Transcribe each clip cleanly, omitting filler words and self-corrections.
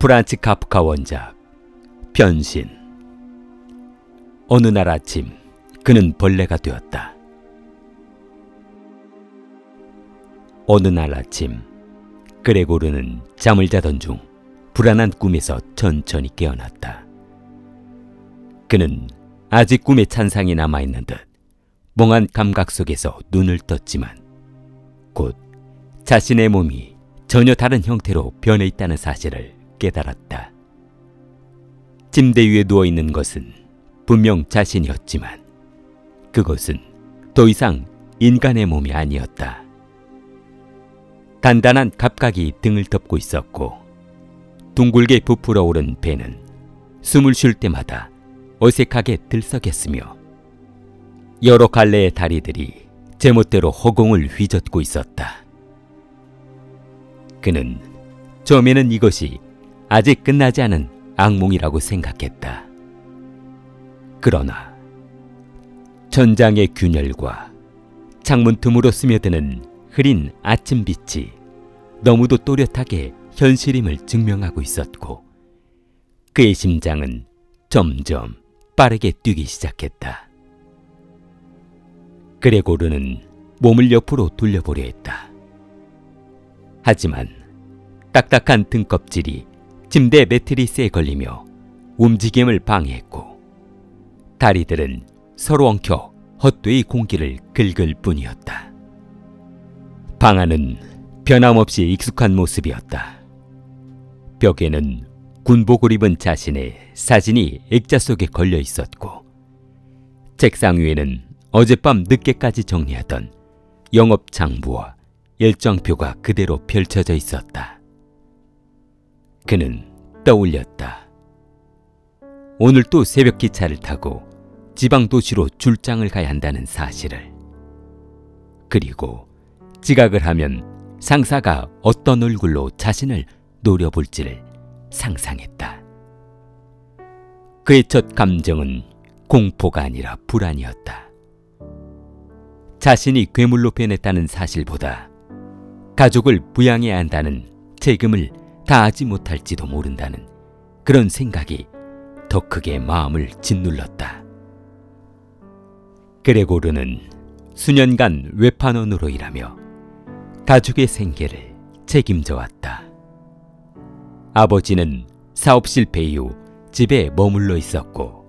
프란츠 카프카 원작 변신. 어느 날 아침 그는 벌레가 되었다. 어느 날 아침 그레고르는 잠을 자던 중 불안한 꿈에서 천천히 깨어났다. 그는 아직 꿈의 잔상이 남아있는 듯 멍한 감각 속에서 눈을 떴지만 곧 자신의 몸이 전혀 다른 형태로 변해 있다는 사실을 깨달았다. 침대 위에 누워있는 것은 분명 자신이었지만 그것은 더 이상 인간의 몸이 아니었다. 단단한 갑각이 등을 덮고 있었고 둥글게 부풀어 오른 배는 숨을 쉴 때마다 어색하게 들썩였으며 여러 갈래의 다리들이 제멋대로 허공을 휘젓고 있었다. 그는 처음에는 이것이 아직 끝나지 않은 악몽이라고 생각했다. 그러나 천장의 균열과 창문 틈으로 스며드는 흐린 아침빛이 너무도 또렷하게 현실임을 증명하고 있었고 그의 심장은 점점 빠르게 뛰기 시작했다. 그레고르는 몸을 옆으로 돌려보려 했다. 하지만 딱딱한 등껍질이 침대 매트리스에 걸리며 움직임을 방해했고 다리들은 서로 엉켜 헛되이 공기를 긁을 뿐이었다. 방 안은 변함없이 익숙한 모습이었다. 벽에는 군복을 입은 자신의 사진이 액자 속에 걸려 있었고 책상 위에는 어젯밤 늦게까지 정리하던 영업 장부와 일정표가 그대로 펼쳐져 있었다. 그는 떠올렸다. 오늘 또 새벽 기차를 타고 지방 도시로 출장을 가야 한다는 사실을. 그리고 지각을 하면 상사가 어떤 얼굴로 자신을 노려볼지를 상상했다. 그의 첫 감정은 공포가 아니라 불안이었다. 자신이 괴물로 변했다는 사실보다 가족을 부양해야 한다는 책임을 다하지 못할지도 모른다는 그런 생각이 더 크게 마음을 짓눌렀다. 그레고르는 수년간 외판원으로 일하며 가족의 생계를 책임져 왔다. 아버지는 사업 실패 이후 집에 머물러 있었고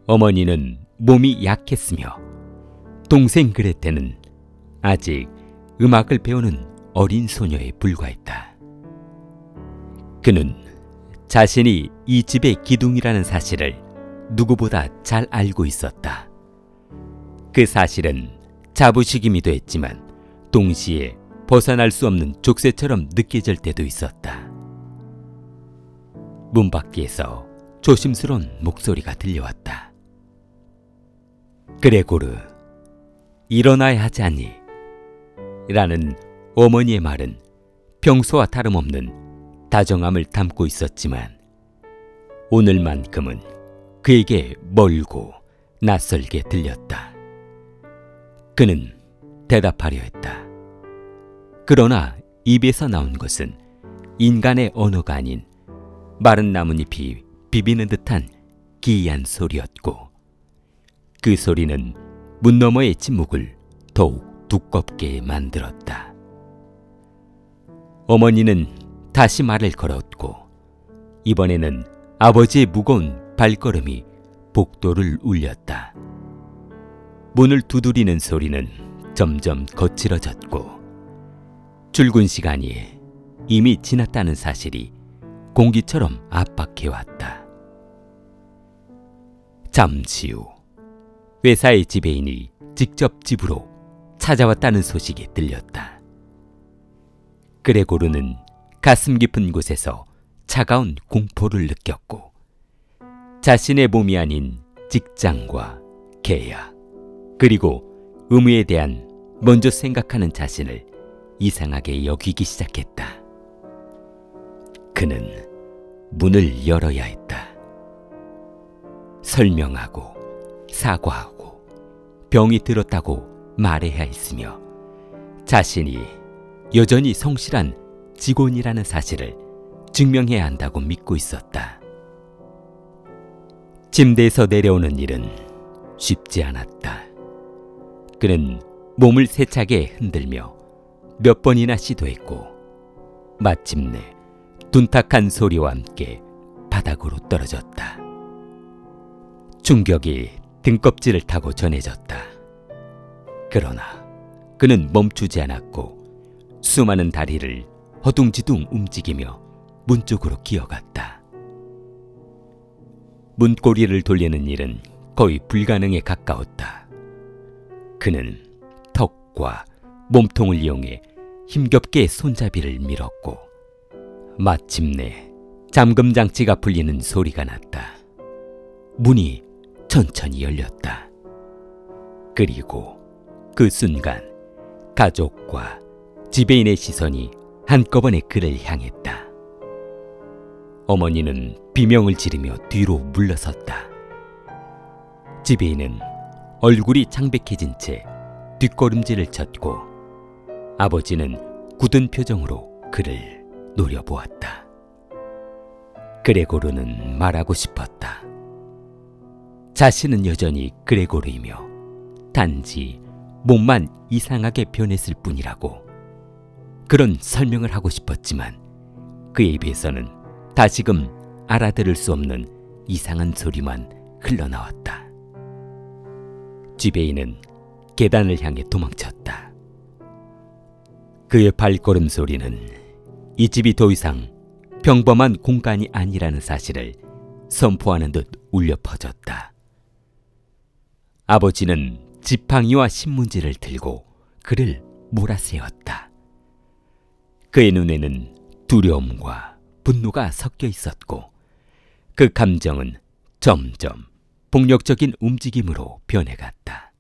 어머니는 몸이 약했으며 동생 그레테는 아직 음악을 배우는 어린 소녀에 불과했다. 그는 자신이 이 집의 기둥이라는 사실을 누구보다 잘 알고 있었다. 그 사실은 자부심이기도 했지만 동시에 벗어날 수 없는 족쇄처럼 느껴질 때도 있었다. 문 밖에서 조심스러운 목소리가 들려왔다. 그레고르, 일어나야 하지 않니? 라는 어머니의 말은 평소와 다름없는 다정함을 담고 있었지만 오늘만큼은 그에게 멀고 낯설게 들렸다. 그는 대답하려 했다. 그러나 입에서 나온 것은 인간의 언어가 아닌 마른 나뭇잎이 비비는 듯한 기이한 소리였고 그 소리는 문 너머의 침묵을 더욱 두껍게 만들었다. 어머니는 다시 말을 걸었고 이번에는 아버지의 무거운 발걸음이 복도를 울렸다. 문을 두드리는 소리는 점점 거칠어졌고 출근 시간이 이미 지났다는 사실이 공기처럼 압박해왔다. 잠시 후 회사의 지배인이 직접 집으로 찾아왔다는 소식이 들렸다. 그레고르는 가슴 깊은 곳에서 차가운 공포를 느꼈고 자신의 몸이 아닌 직장과 계약 그리고 의무에 대한 먼저 생각하는 자신을 이상하게 여기기 시작했다. 그는 문을 열어야 했다. 설명하고 사과하고 병이 들었다고 말해야 했으며 자신이 여전히 성실한 직원이라는 사실을 증명해야 한다고 믿고 있었다. 침대에서 내려오는 일은 쉽지 않았다. 그는 몸을 세차게 흔들며 몇 번이나 시도했고 마침내 둔탁한 소리와 함께 바닥으로 떨어졌다. 충격이 등껍질을 타고 전해졌다. 그러나 그는 멈추지 않았고 수많은 다리를 허둥지둥 움직이며 문 쪽으로 기어갔다. 문고리를 돌리는 일은 거의 불가능에 가까웠다. 그는 턱과 몸통을 이용해 힘겹게 손잡이를 밀었고 마침내 잠금 장치가 풀리는 소리가 났다. 문이 천천히 열렸다. 그리고 그 순간 가족과 지배인의 시선이 한꺼번에 그를 향했다. 어머니는 비명을 지르며 뒤로 물러섰다. 지배인은 얼굴이 창백해진 채 뒷걸음질을 쳤고 아버지는 굳은 표정으로 그를 노려보았다. 그레고르는 말하고 싶었다. 자신은 여전히 그레고르이며 단지 몸만 이상하게 변했을 뿐이라고 그런 설명을 하고 싶었지만 그의 입에서는 다시금 알아들을 수 없는 이상한 소리만 흘러나왔다. 지배인은 계단을 향해 도망쳤다. 그의 발걸음 소리는 이 집이 더 이상 평범한 공간이 아니라는 사실을 선포하는 듯 울려 퍼졌다. 아버지는 지팡이와 신문지를 들고 그를 몰아세웠다. 그의 눈에는 두려움과 분노가 섞여 있었고 그 감정은 점점 폭력적인 움직임으로 변해갔다.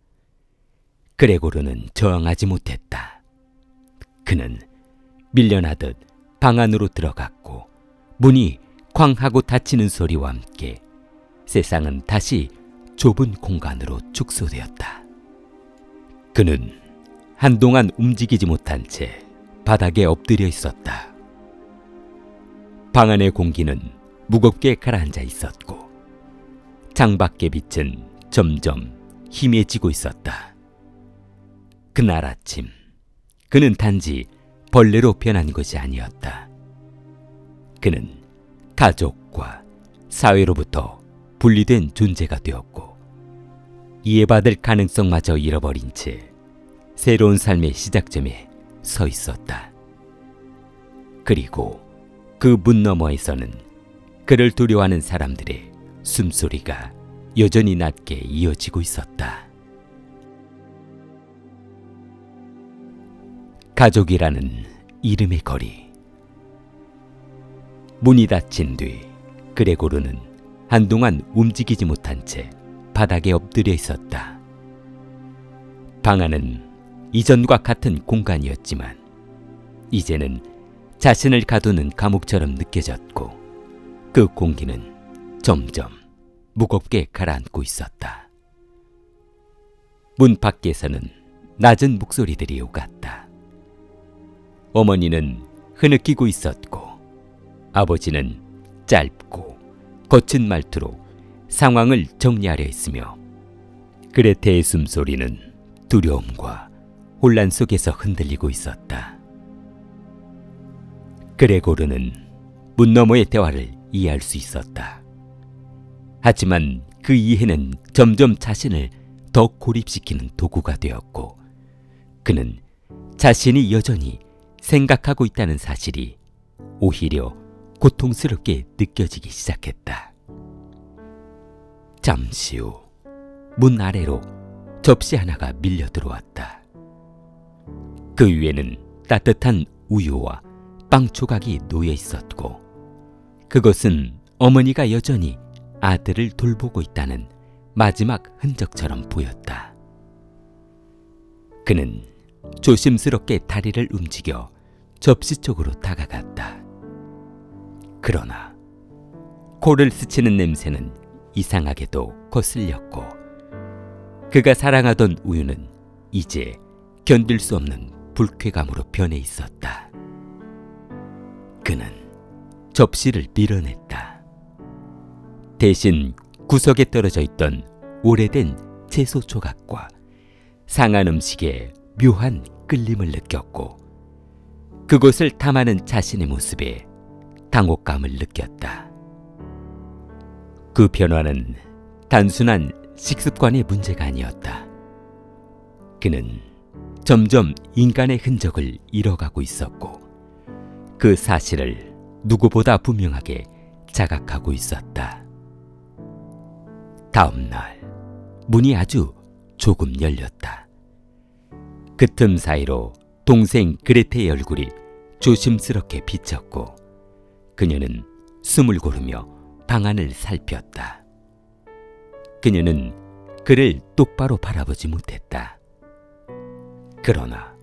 그레고르는 저항하지 못했다. 그는 밀려나듯 방 안으로 들어갔고 문이 쾅 하고 닫히는 소리와 함께 세상은 다시 좁은 공간으로 축소되었다. 그는 한동안 움직이지 못한 채 바닥에 엎드려 있었다. 방 안의 공기는 무겁게 가라앉아 있었고 창밖의 빛은 점점 희미해지고 있었다. 그날 아침 그는 단지 벌레로 변한 것이 아니었다. 그는 가족과 사회로부터 분리된 존재가 되었고 이해받을 가능성마저 잃어버린 채 새로운 삶의 시작점에 서 있었다. 그리고 그 문 너머에서는 그를 두려워하는 사람들의 숨소리가 여전히 낮게 이어지고 있었다. 가족이라는 이름의 거리. 문이 닫힌 뒤 그레고르는 한동안 움직이지 못한 채 바닥에 엎드려 있었다. 방 안은 이전과 같은 공간이었지만 이제는 자신을 가두는 감옥처럼 느껴졌고 그 공기는 점점 무겁게 가라앉고 있었다. 문 밖에서는 낮은 목소리들이 오갔다. 어머니는 흐느끼고 있었고 아버지는 짧고 거친 말투로 상황을 정리하려 했으며 그레테의 숨소리는 두려움과 혼란 속에서 흔들리고 있었다. 그레고르는 문 너머의 대화를 이해할 수 있었다. 하지만 그 이해는 점점 자신을 더 고립시키는 도구가 되었고 그는 자신이 여전히 생각하고 있다는 사실이 오히려 고통스럽게 느껴지기 시작했다. 잠시 후 문 아래로 접시 하나가 밀려 들어왔다. 그 위에는 따뜻한 우유와 빵 조각이 놓여 있었고 그것은 어머니가 여전히 아들을 돌보고 있다는 마지막 흔적처럼 보였다. 그는 조심스럽게 다리를 움직여 접시 쪽으로 다가갔다. 그러나 코를 스치는 냄새는 이상하게도 거슬렸고 그가 사랑하던 우유는 이제 견딜 수 없는 불쾌감으로 변해 있었다. 그는 접시를 밀어냈다. 대신 구석에 떨어져 있던 오래된 채소 조각과 상한 음식에 묘한 끌림을 느꼈고 그곳을 탐하는 자신의 모습에 당혹감을 느꼈다. 그 변화는 단순한 식습관의 문제가 아니었다. 그는 점점 인간의 흔적을 잃어가고 있었고 그 사실을 누구보다 분명하게 자각하고 있었다. 다음 날 문이 아주 조금 열렸다. 그 틈 사이로 동생 그레테의 얼굴이 조심스럽게 비쳤고 그녀는 숨을 고르며 방 안을 살폈다. 그녀는 그를 똑바로 바라보지 못했다. 그러나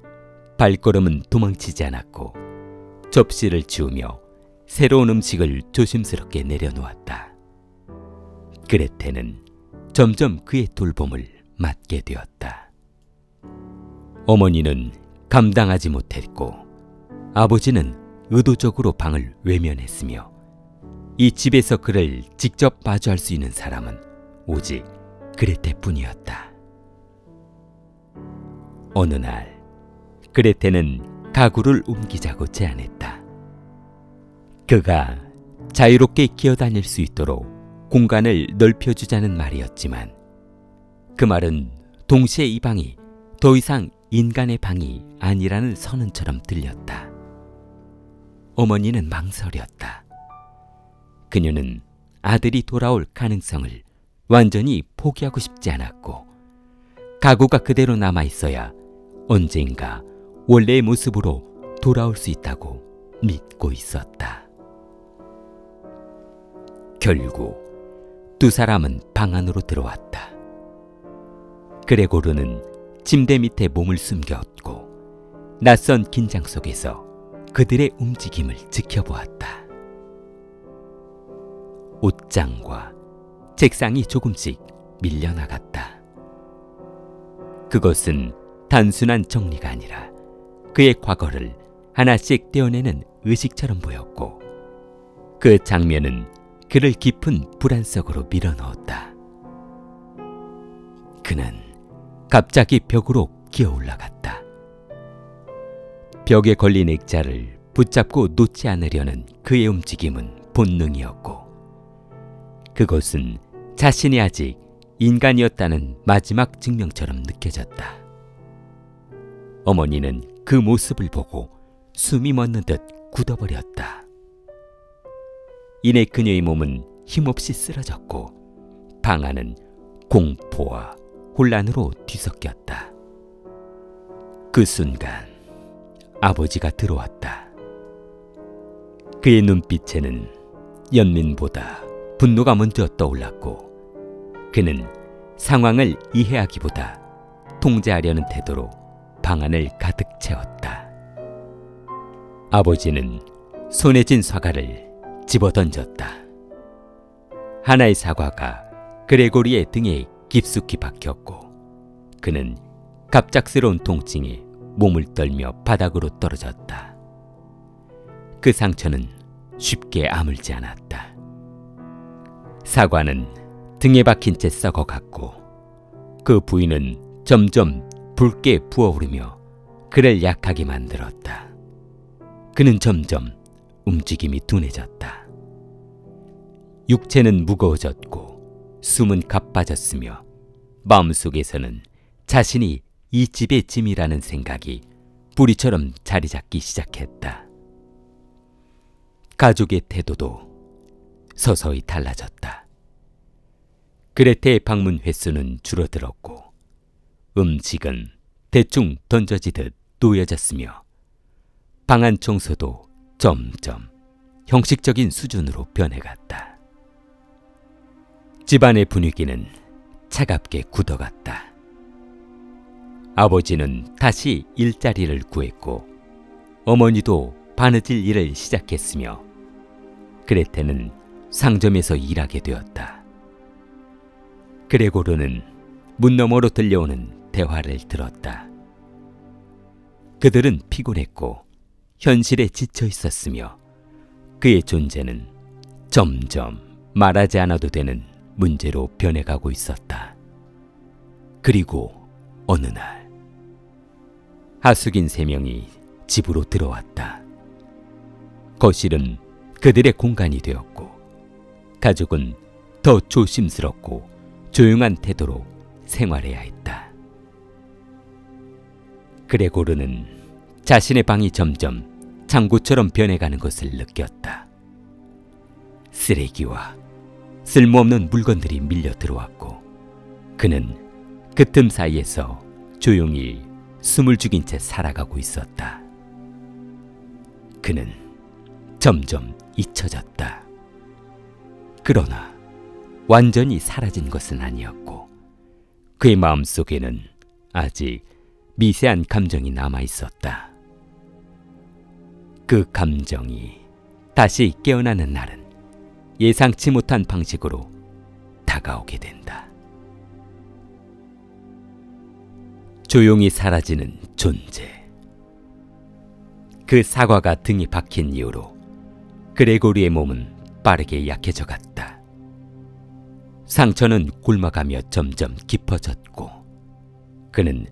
발걸음은 도망치지 않았고 접시를 치우며 새로운 음식을 조심스럽게 내려놓았다. 그레테는 점점 그의 돌봄을 맡게 되었다. 어머니는 감당하지 못했고 아버지는 의도적으로 방을 외면했으며 이 집에서 그를 직접 마주할 수 있는 사람은 오직 그레테뿐이었다. 어느 날 그레테는 가구를 옮기자고 제안했다. 그가 자유롭게 기어다닐 수 있도록 공간을 넓혀주자는 말이었지만 그 말은 동시에 이 방이 더 이상 인간의 방이 아니라는 선언처럼 들렸다. 어머니는 망설였다. 그녀는 아들이 돌아올 가능성을 완전히 포기하고 싶지 않았고 가구가 그대로 남아있어야 언젠가 원래의 모습으로 돌아올 수 있다고 믿고 있었다. 결국 두 사람은 방 안으로 들어왔다. 그레고르는 침대 밑에 몸을 숨겼고 낯선 긴장 속에서 그들의 움직임을 지켜보았다. 옷장과 책상이 조금씩 밀려나갔다. 그것은 단순한 정리가 아니라 그의 과거를 하나씩 떼어내는 의식처럼 보였고 그 장면은 그를 깊은 불안 속으로 밀어넣었다. 그는 갑자기 벽으로 기어 올라갔다. 벽에 걸린 액자를 붙잡고 놓지 않으려는 그의 움직임은 본능이었고 그것은 자신이 아직 인간이었다는 마지막 증명처럼 느껴졌다. 어머니는 그 모습을 보고 숨이 멎는 듯 굳어버렸다. 이내 그녀의 몸은 힘없이 쓰러졌고 방 안은 공포와 혼란으로 뒤섞였다. 그 순간 아버지가 들어왔다. 그의 눈빛에는 연민보다 분노가 먼저 떠올랐고 그는 상황을 이해하기보다 통제하려는 태도로 방 안을 가득 채웠다. 아버지는 손에 쥔 사과를 집어던졌다. 하나의 사과가 그레고리의 등에 깊숙이 박혔고 그는 갑작스러운 통증에 몸을 떨며 바닥으로 떨어졌다. 그 상처는 쉽게 아물지 않았다. 사과는 등에 박힌 채 썩어갔고 그 부위는 점점 붉게 부어오르며 그를 약하게 만들었다. 그는 점점 움직임이 둔해졌다. 육체는 무거워졌고 숨은 가빠졌으며 마음속에서는 자신이 이 집의 짐이라는 생각이 뿌리처럼 자리 잡기 시작했다. 가족의 태도도 서서히 달라졌다. 그레테의 방문 횟수는 줄어들었고 음식은 대충 던져지듯 놓여졌으며 방안 청소도 점점 형식적인 수준으로 변해갔다. 집안의 분위기는 차갑게 굳어갔다. 아버지는 다시 일자리를 구했고 어머니도 바느질 일을 시작했으며 그레테는 상점에서 일하게 되었다. 그레고르는 문 너머로 들려오는 대화를 들었다. 그들은 피곤했고 현실에 지쳐 있었으며 그의 존재는 점점 말하지 않아도 되는 문제로 변해가고 있었다. 그리고 어느 날 하숙인 3명이 집으로 들어왔다. 거실은 그들의 공간이 되었고 가족은 더 조심스럽고 조용한 태도로 생활해야 했다. 그레고르는 자신의 방이 점점 창고처럼 변해가는 것을 느꼈다. 쓰레기와 쓸모없는 물건들이 밀려 들어왔고 그는 그 틈 사이에서 조용히 숨을 죽인 채 살아가고 있었다. 그는 점점 잊혀졌다. 그러나 완전히 사라진 것은 아니었고 그의 마음속에는 아직 미세한 감정이 남아 있었다. 그 감정이 다시 깨어나는 날은 예상치 못한 방식으로 다가오게 된다. 조용히 사라지는 존재. 그 사과가 등에 박힌 이후로 그레고리의 몸은 빠르게 약해져 갔다. 상처는 곪아가며 점점 깊어졌고 그는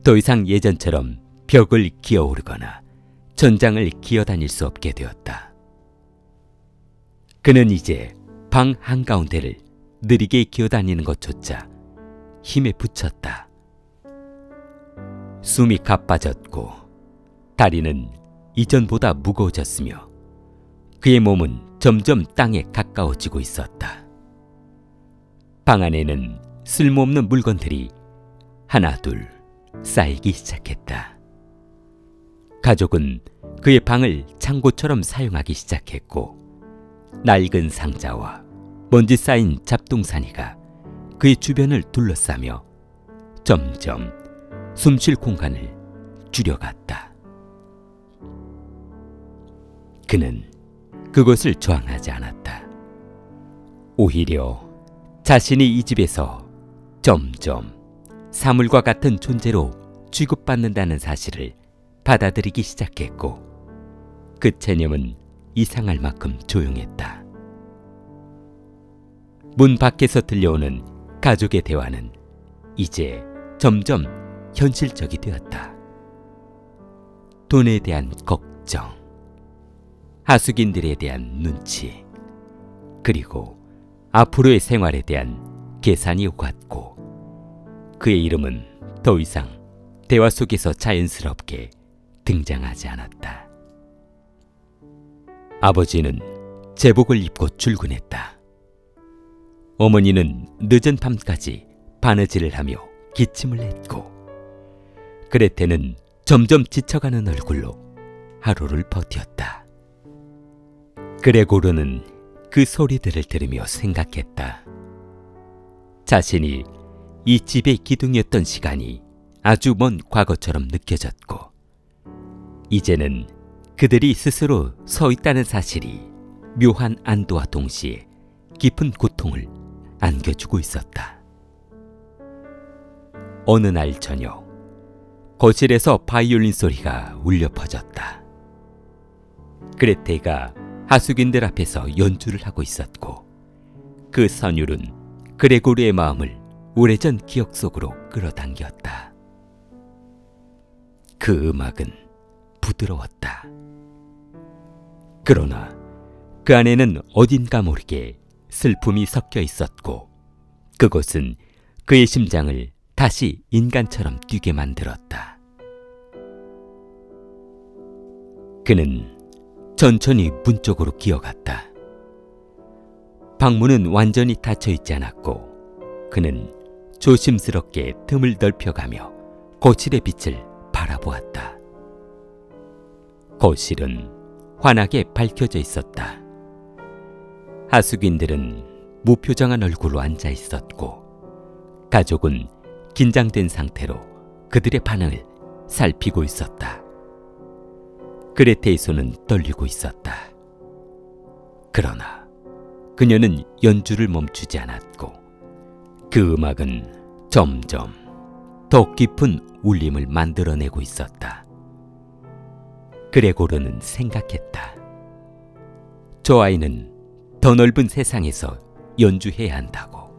더 이상 예전처럼 벽을 기어오르거나 전장을 기어다닐 수 없게 되었다. 그는 이제 방 한가운데를 느리게 기어다니는 것조차 힘에 부쳤다. 숨이 가빠졌고 다리는 이전보다 무거워졌으며 그의 몸은 점점 땅에 가까워지고 있었다. 방 안에는 쓸모없는 물건들이 하나둘 쌓이기 시작했다. 가족은 그의 방을 창고처럼 사용하기 시작했고 낡은 상자와 먼지 쌓인 잡동사니가 그의 주변을 둘러싸며 점점 숨쉴 공간을 줄여갔다. 그는 그것을 저항하지 않았다. 오히려 자신이 이 집에서 점점 사물과 같은 존재로 취급받는다는 사실을 받아들이기 시작했고 그 체념은 이상할 만큼 조용했다. 문 밖에서 들려오는 가족의 대화는 이제 점점 현실적이 되었다. 돈에 대한 걱정, 하숙인들에 대한 눈치, 그리고 앞으로의 생활에 대한 계산이 오갔고 그의 이름은 더 이상 대화 속에서 자연스럽게 등장하지 않았다. 아버지는 제복을 입고 출근했다. 어머니는 늦은 밤까지 바느질을 하며 기침을 했고 그레테는 점점 지쳐가는 얼굴로 하루를 버텼다. 그레고르는 그 소리들을 들으며 생각했다. 자신이 이 집의 기둥이었던 시간이 아주 먼 과거처럼 느껴졌고 이제는 그들이 스스로 서 있다는 사실이 묘한 안도와 동시에 깊은 고통을 안겨주고 있었다. 어느 날 저녁 거실에서 바이올린 소리가 울려 퍼졌다. 그레테가 하숙인들 앞에서 연주를 하고 있었고 그 선율은 그레고르의 마음을 오래전 기억 속으로 끌어당겼다. 그 음악은 부드러웠다. 그러나 그 안에는 어딘가 모르게 슬픔이 섞여 있었고 그것은 그의 심장을 다시 인간처럼 뛰게 만들었다. 그는 천천히 문 쪽으로 기어갔다. 방문은 완전히 닫혀있지 않았고 그는 조심스럽게 틈을 넓혀가며 거실의 빛을 바라보았다. 거실은 환하게 밝혀져 있었다. 하숙인들은 무표정한 얼굴로 앉아 있었고 가족은 긴장된 상태로 그들의 반응을 살피고 있었다. 그레테의 손은 떨리고 있었다. 그러나 그녀는 연주를 멈추지 않았고 그 음악은 점점 더 깊은 울림을 만들어내고 있었다. 그레고르는 생각했다. 저 아이는 더 넓은 세상에서 연주해야 한다고.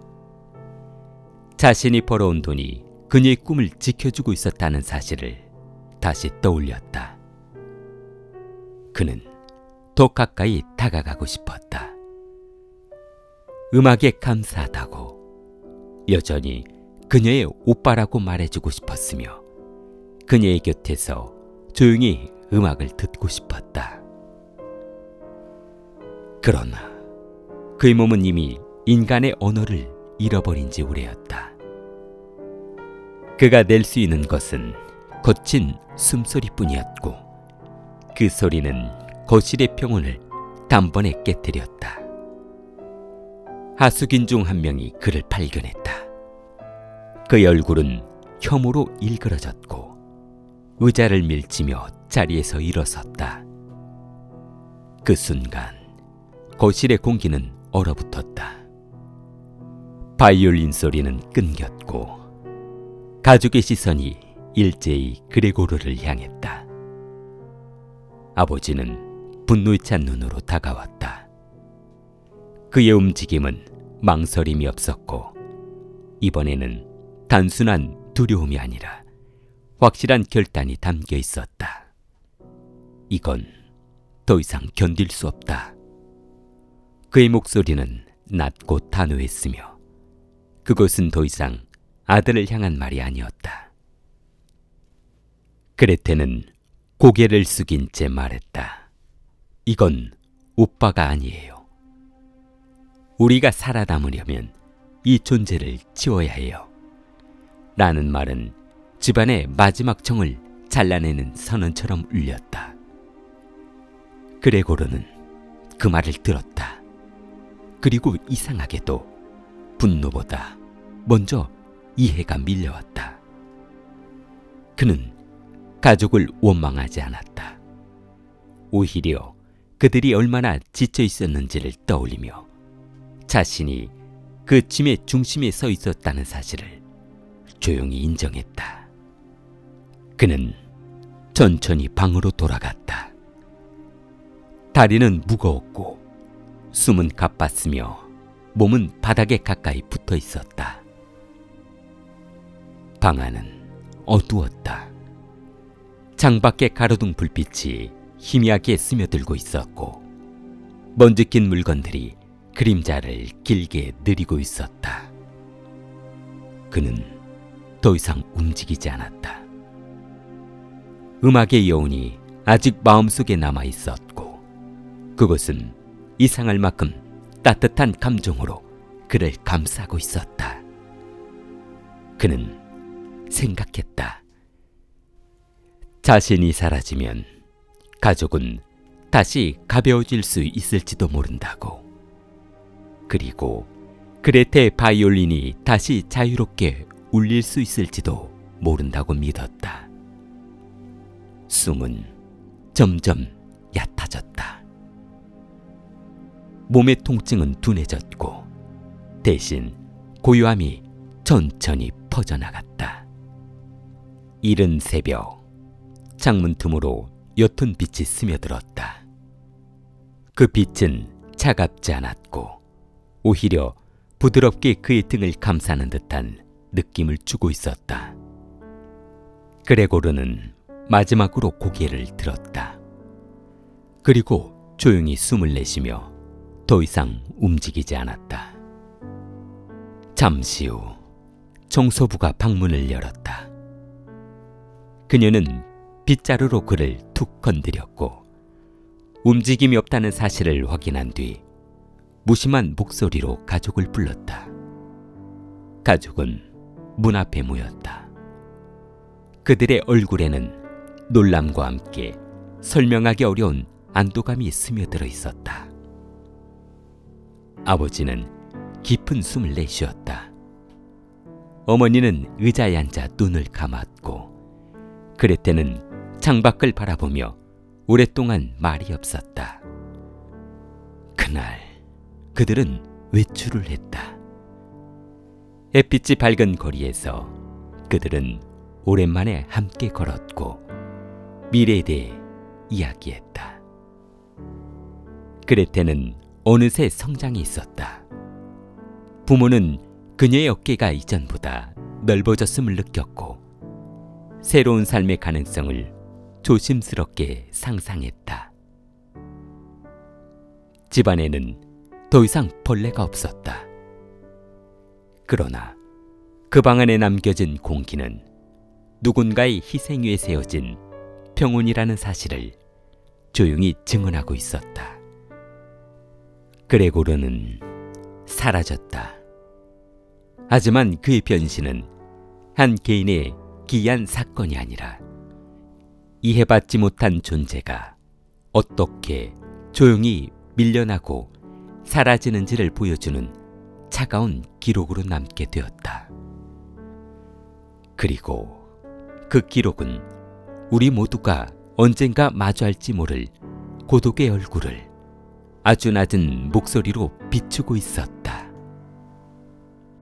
자신이 벌어온 돈이 그녀의 꿈을 지켜주고 있었다는 사실을 다시 떠올렸다. 그는 더 가까이 다가가고 싶었다. 음악에 감사하다고, 여전히 그녀의 오빠라고 말해주고 싶었으며 그녀의 곁에서 조용히 음악을 듣고 싶었다. 그러나 그의 몸은 이미 인간의 언어를 잃어버린 지 오래였다. 그가 낼 수 있는 것은 거친 숨소리뿐이었고 그 소리는 거실의 평온을 단번에 깨뜨렸다. 하숙인 중 한 명이 그를 발견했다. 그의 얼굴은 혐오로 일그러졌고 의자를 밀치며 자리에서 일어섰다. 그 순간 거실의 공기는 얼어붙었다. 바이올린 소리는 끊겼고 가족의 시선이 일제히 그레고르를 향했다. 아버지는 분노에 찬 눈으로 다가왔다. 그의 움직임은 망설임이 없었고 이번에는 단순한 두려움이 아니라 확실한 결단이 담겨 있었다. 이건 더 이상 견딜 수 없다. 그의 목소리는 낮고 단호했으며 그것은 더 이상 아들을 향한 말이 아니었다. 그레테는 고개를 숙인 채 말했다. 이건 오빠가 아니에요. 우리가 살아남으려면 이 존재를 지워야 해요. 라는 말은 집안의 마지막 청을 잘라내는 선언처럼 울렸다. 그레고르는 그 말을 들었다. 그리고 이상하게도 분노보다 먼저 이해가 밀려왔다. 그는 가족을 원망하지 않았다. 오히려 그들이 얼마나 지쳐 있었는지를 떠올리며 자신이 그 짐의 중심에 서 있었다는 사실을 조용히 인정했다. 그는 천천히 방으로 돌아갔다. 다리는 무거웠고 숨은 가빴으며 몸은 바닥에 가까이 붙어 있었다. 방 안은 어두웠다. 창밖의 가로등 불빛이 희미하게 스며들고 있었고 먼지 낀 물건들이 그림자를 길게 느리고 있었다. 그는 더 이상 움직이지 않았다. 음악의 여운이 아직 마음속에 남아 있었고 그것은 이상할 만큼 따뜻한 감정으로 그를 감싸고 있었다. 그는 생각했다. 자신이 사라지면 가족은 다시 가벼워질 수 있을지도 모른다고. 그리고 그레테 바이올린이 다시 자유롭게 울릴 수 있을지도 모른다고 믿었다. 숨은 점점 얕아졌다. 몸의 통증은 둔해졌고 대신 고요함이 천천히 퍼져나갔다. 이른 새벽 창문 틈으로 옅은 빛이 스며들었다. 그 빛은 차갑지 않았고 오히려 부드럽게 그의 등을 감싸는 듯한 느낌을 주고 있었다. 그레고르는 마지막으로 고개를 들었다. 그리고 조용히 숨을 내쉬며 더 이상 움직이지 않았다. 잠시 후 청소부가 방문을 열었다. 그녀는 빗자루로 그를 툭 건드렸고 움직임이 없다는 사실을 확인한 뒤 무심한 목소리로 가족을 불렀다. 가족은 문 앞에 모였다. 그들의 얼굴에는 놀람과 함께 설명하기 어려운 안도감이 스며들어 있었다. 아버지는 깊은 숨을 내쉬었다. 어머니는 의자에 앉아 눈을 감았고 그레테는 창밖을 바라보며 오랫동안 말이 없었다. 그날 그들은 외출을 했다. 햇빛이 밝은 거리에서 그들은 오랜만에 함께 걸었고 미래에 대해 이야기했다. 그레테는 어느새 성장이 있었다. 부모는 그녀의 어깨가 이전보다 넓어졌음을 느꼈고 새로운 삶의 가능성을 조심스럽게 상상했다. 집안에는 더 이상 벌레가 없었다. 그러나 그 방 안에 남겨진 공기는 누군가의 희생 위에 세워진 평온이라는 사실을 조용히 증언하고 있었다. 그레고르는 사라졌다. 하지만 그의 변신은 한 개인의 기이한 사건이 아니라 이해받지 못한 존재가 어떻게 조용히 밀려나고 사라지는지를 보여주는 차가운 기록으로 남게 되었다. 그리고 그 기록은 우리 모두가 언젠가 마주할지 모를 고독의 얼굴을 아주 낮은 목소리로 비추고 있었다.